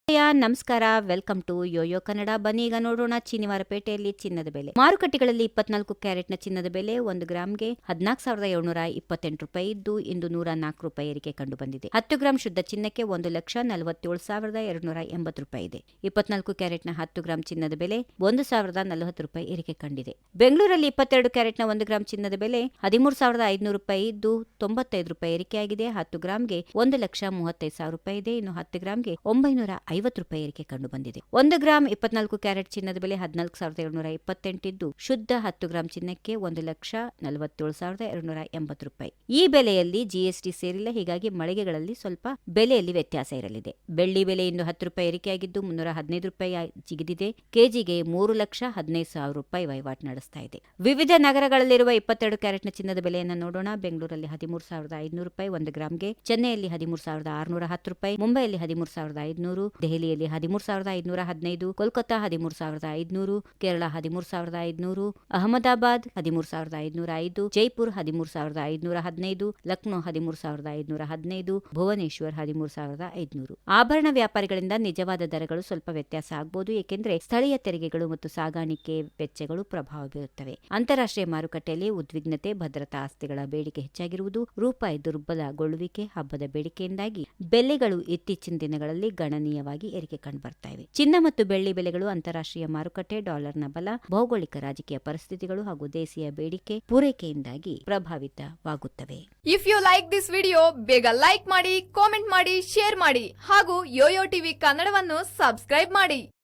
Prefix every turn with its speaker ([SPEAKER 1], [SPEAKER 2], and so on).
[SPEAKER 1] ನಮಸ್ಕಾರ, welcome to Yoyo Kannada. ಬನ್ನಿ ಈಗ ನೋಡೋಣ ಚಿನಿವಾರಪೇಟೆಯಲ್ಲಿ ಚಿನ್ನದ ಬೆಲೆ. ಮಾರುಕಟ್ಟೆಗಳಲ್ಲಿ 24 ಕ್ಯಾರೆಟ್ನ ಚಿನ್ನದ ಬೆಲೆ 1 ಗ್ರಾಂಗೆ 14,728 ರೂಪಾಯಿ ಇದ್ದು ಇಂದು 104 ರೂಪಾಯಿ ಏರಿಕೆ ಕಂಡು ಬಂದಿದೆ. 10 ಗ್ರಾಂ ಶುದ್ಧ ಚಿನ್ನಕ್ಕೆ 1,47,280 ರೂಪಾಯಿ ಇದೆ. 24 ಕ್ಯಾರೆಟ್ನ 10 ಗ್ರಾಂ ಚಿನ್ನದ ಬೆಲೆ 1,040 ರೂಪಾಯಿ ಏರಿಕೆ ಕಂಡಿದೆ. ಬೆಂಗಳೂರಲ್ಲಿ 22 ಕ್ಯಾರೆಟ್ನ 1 ಗ್ರಾಂ ಚಿನ್ನದ ಬೆಲೆ 13,500 ರೂಪಾಯಿ ಇದ್ದು 95 ರೂಪಾಯಿ ಏರಿಕೆಯಾಗಿದೆ. 10 ಗ್ರಾಂಗೆ 1,35,000 ರೂಪಾಯಿ ಇದೆ. ಇನ್ನು 10 ಗ್ರಾಂಗೆ 950 ರೂಪಾಯಿ ಏರಿಕೆ ಕಂಡು ಬಂದಿದೆ. 1 ಗ್ರಾಂ 24 ಕ್ಯಾರೆಟ್ ಚಿನ್ನದ ಬೆಲೆ 14,728 ಇದ್ದು ಶುದ್ಧ 10 ಗ್ರಾಂ ಚಿನ್ನಕ್ಕೆ 1,47,280 ರೂಪಾಯಿ. ಈ ಬೆಲೆಯಲ್ಲಿ ಜಿಎಸ್ಟಿ ಸೇರಿಲ್ಲ, ಹೀಗಾಗಿ ಮಳಿಗೆಗಳಲ್ಲಿ ಸ್ವಲ್ಪ ಬೆಲೆಯಲ್ಲಿ ವ್ಯತ್ಯಾಸ ಇರಲಿದೆ. ಬೆಳ್ಳಿ ಬೆಲೆ ಇಂದು 10 ರೂಪಾಯಿ ಏರಿಕೆಯಾಗಿದ್ದು 315 ರೂಪಾಯಿ ಜಿಗಿದಿದೆ. ಕೆಜಿಗೆ 3,15,000 ರೂಪಾಯಿ ವಹಿವಾಟು ನಡೆಸ್ತಾ ಇದೆ. ವಿವಿಧ ನಗರಗಳಲ್ಲಿರುವ 22 ಕ್ಯಾರೆಟ್ನ ಚಿನ್ನದ ಬೆಲೆಯನ್ನು ನೋಡೋಣ. ಬೆಂಗಳೂರಲ್ಲಿ 13,500 ರೂಪಾಯಿ 1 ಗ್ರಾಂಗೆ, ಚೆನ್ನೈಯಲ್ಲಿ 13,610 ರೂಪಾಯಿ, ಮುಂಬೈಯಲ್ಲಿ 13,500, ದೆಹಲಿಯಲ್ಲಿ 13,515, ಕೋಲ್ಕತ್ತಾ 13,500, ಕೇರಳ 13,500, ಅಹಮದಾಬಾದ್ 13,505, ಜೈಪುರ್ 13,515, ಲಕ್ನೋ 13,515, ಭುವನೇಶ್ವರ್ 13,500. ಆಭರಣ ವ್ಯಾಪಾರಿಗಳಿಂದ ನಿಜವಾದ ದರಗಳು ಸ್ವಲ್ಪ ವ್ಯತ್ಯಾಸ ಆಗಬಹುದು, ಏಕೆಂದರೆ ಸ್ಥಳೀಯ ತೆರಿಗೆಗಳು ಮತ್ತು ಸಾಗಾಣಿಕೆ ವೆಚ್ಚಗಳು ಪ್ರಭಾವ ಬೀರುತ್ತವೆ. ಅಂತಾರಾಷ್ಟ್ರೀಯ ಮಾರುಕಟ್ಟೆಯಲ್ಲಿ ಉದ್ವಿಗ್ನತೆ, ಭದ್ರತಾ ಆಸ್ತಿಗಳ ಬೇಡಿಕೆ ಹೆಚ್ಚಾಗಿರುವುದು, ರೂಪಾಯಿ ದುರ್ಬಲಗೊಳ್ಳುವಿಕೆ, ಹಬ್ಬದ ಬೇಡಿಕೆಯಿಂದಾಗಿ ಬೆಲೆಗಳು ಇತ್ತೀಚಿನ ದಿನಗಳಲ್ಲಿ ಗಣನೀಯವಾಗಿ ಏರಿಕೆ ಕಂಡುಬರ್ತಾ ಇವೆ. ಚಿನ್ನ ಮತ್ತು ಬೆಳ್ಳಿ ಬೆಲೆಗಳು ಅಂತಾರಾಷ್ಟ್ರೀಯ ಮಾರುಕಟ್ಟೆ, ಡಾಲರ್ನ ಬಲ, ಭೌಗೋಳಿಕ ರಾಜಕೀಯ ಪರಿಸ್ಥಿತಿಗಳು ಹಾಗೂ ದೇಶೀಯ ಬೇಡಿಕೆ ಪೂರೈಕೆಯಿಂದಾಗಿ ಪ್ರಭಾವಿತವಾಗುತ್ತವೆ.
[SPEAKER 2] If you like this video, ಬೇಗ ಲೈಕ್ ಮಾಡಿ, ಕಾಮೆಂಟ್ ಮಾಡಿ, ಶೇರ್ ಮಾಡಿ ಹಾಗೂ ಯೋಯೋ ಟಿವಿ ಕನ್ನಡವನ್ನು ಸಬ್ಸ್ಕ್ರೈಬ್ ಮಾಡಿ.